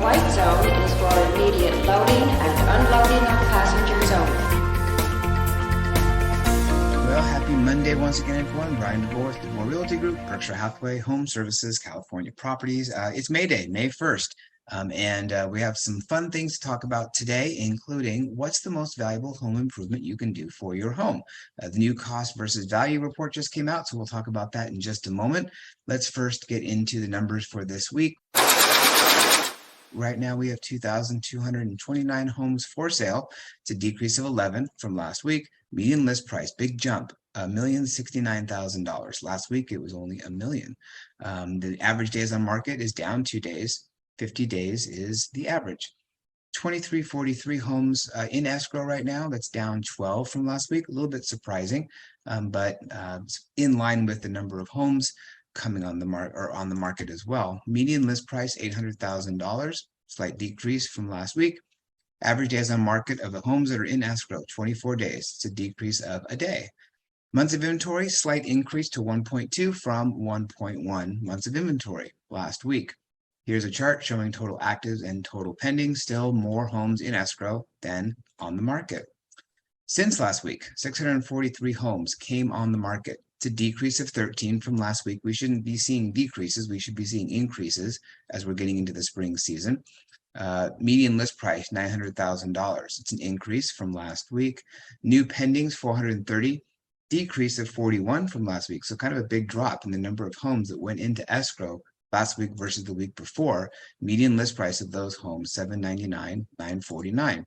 white zone is for immediate loading and unloading of passengers only. Well, happy Monday once again, everyone. Bryan Devore with Devore Realty Group, Berkshire Hathaway, HomeServices, California Properties. It's May Day, May 1st, and we have some fun things to talk about today, including what's the most valuable home improvement you can do for your home. The new cost versus value report just came out, so we'll talk about that in just a moment. Let's first get into the numbers for this week. Right now, we have 2,229 homes for sale. It's a decrease of 11 from last week. Median list price, big jump, $1,069,000. Last week, it was only $1 million. The average days on market is down 2 days. 50 days is the average. 2,343 homes in escrow right now. That's down 12 from last week. A little bit surprising, but in line with the number of homes coming on the market as well. Median list price $800,000, slight decrease from last week. Average days on market of the homes that are in escrow, 24 days. It's a decrease of a day. Months of inventory, slight increase to 1.2 from 1.1 months of inventory last week. Here's a chart showing total actives and total pending. Still more homes in escrow than on the market. Since last week, 643 homes came on the market. It's a decrease of 13 from last week. We shouldn't be seeing decreases. We should be seeing increases as we're getting into the spring season. Median list price, $900,000. It's an increase from last week. New pendings, 430, decrease of 41 from last week. So kind of a big drop in the number of homes that went into escrow last week versus the week before. Median list price of those homes, $799,000, $949,000.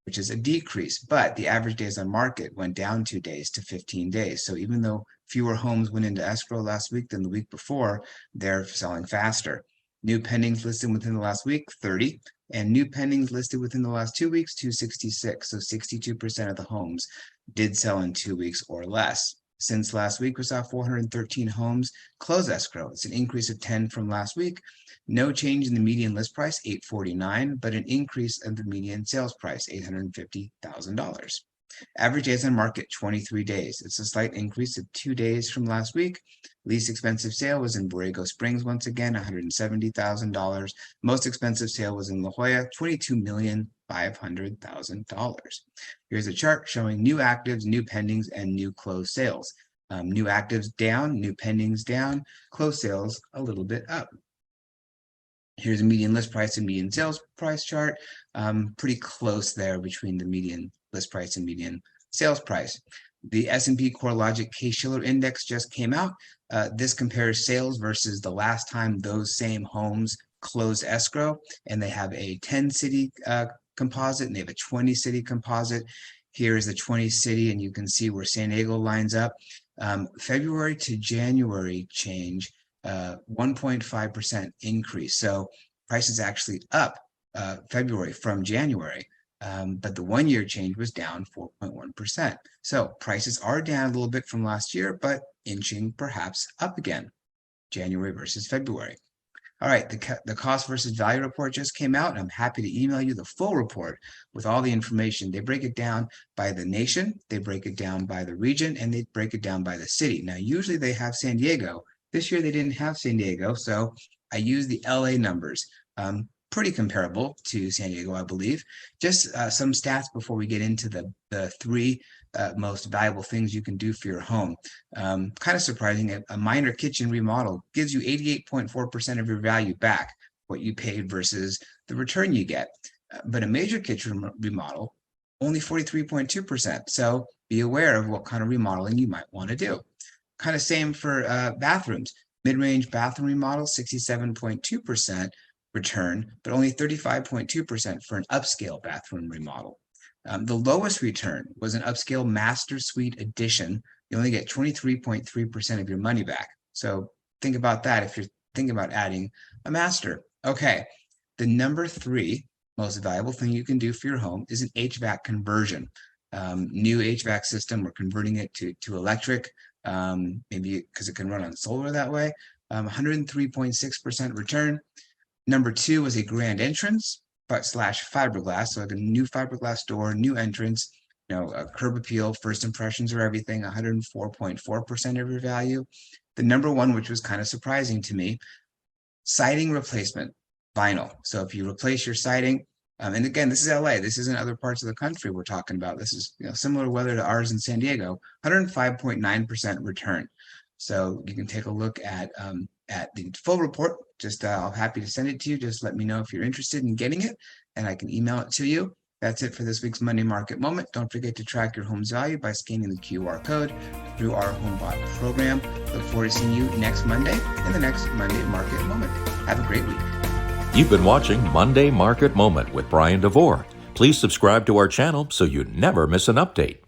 Which is a decrease, but the average days on market went down 2 days to 15 days. So even though fewer homes went into escrow last week than the week before, they're selling faster. New pendings listed within the last week, 30, and new pendings listed within the last 2 weeks, 266. So 62% of the homes did sell in 2 weeks or less. Since last week, we saw 413 homes close escrow. It's an increase of 10 from last week. No change in the median list price, $849,000, but an increase in the median sales price, $850,000. Average days on market, 23 days. It's a slight increase of 2 days from last week. Least expensive sale was in Borrego Springs once again, $170,000. Most expensive sale was in La Jolla, $22,500,000. Here's a chart showing new actives, new pendings, and new closed sales. New actives down, new pendings down, closed sales a little bit up. Here's a median list price and median sales price chart. Pretty close there between the median list price and median sales price. The S&P CoreLogic Case-Shiller Index just came out. This compares sales versus the last time those same homes closed escrow, and they have a 10-city composite and they have a 20-city composite. Here is the 20-city, and you can see where San Diego lines up. February to January change, 1.5% increase. So price is actually up February from January, but the 1 year change was down 4.1%. So prices are down a little bit from last year, but inching perhaps up again, January versus February. All right, the cost versus value report just came out, and I'm happy to email you the full report with all the information. They break it down by the nation, they break it down by the region, and they break it down by the city. Now, usually they have San Diego. This year they didn't have San Diego, so I used the LA numbers. Pretty comparable to San Diego, I believe. Just some stats before we get into the three most valuable things you can do for your home. Kind of surprising, a minor kitchen remodel gives you 88.4% of your value back, what you paid versus the return you get. But a major kitchen remodel, only 43.2%. So be aware of what kind of remodeling you might want to do. Kind of same for bathrooms. Mid-range bathroom remodel, 67.2% return, but only 35.2% for an upscale bathroom remodel. The lowest return was an upscale master suite addition. You only get 23.3% of your money back. So think about that if you're thinking about adding a master. Okay, the number 3 most valuable thing you can do for your home is an HVAC conversion. New HVAC system, we're converting it to electric, maybe because it can run on solar that way. 103.6% return. Number 2 was a grand entrance slash fiberglass. So like a new fiberglass door, new entrance, curb appeal, first impressions are everything, 104.4% of your value. The number 1, which was kind of surprising to me, siding replacement. vinyl. So if you replace your siding, and again, this is LA, this isn't other parts of the country we're talking about. This is similar weather to ours in San Diego, 105.9% return. So you can take a look at the full report. Just I'm happy to send it to you. Just let me know if you're interested in getting it, and I can email it to you. That's it for this week's Monday Market Moment. Don't forget to track your home's value by scanning the QR code through our HomeBot program. Look forward to seeing you next Monday in the next Monday Market Moment. Have a great week. You've been watching Monday Market Moment with Bryan Devore. Please subscribe to our channel so you never miss an update.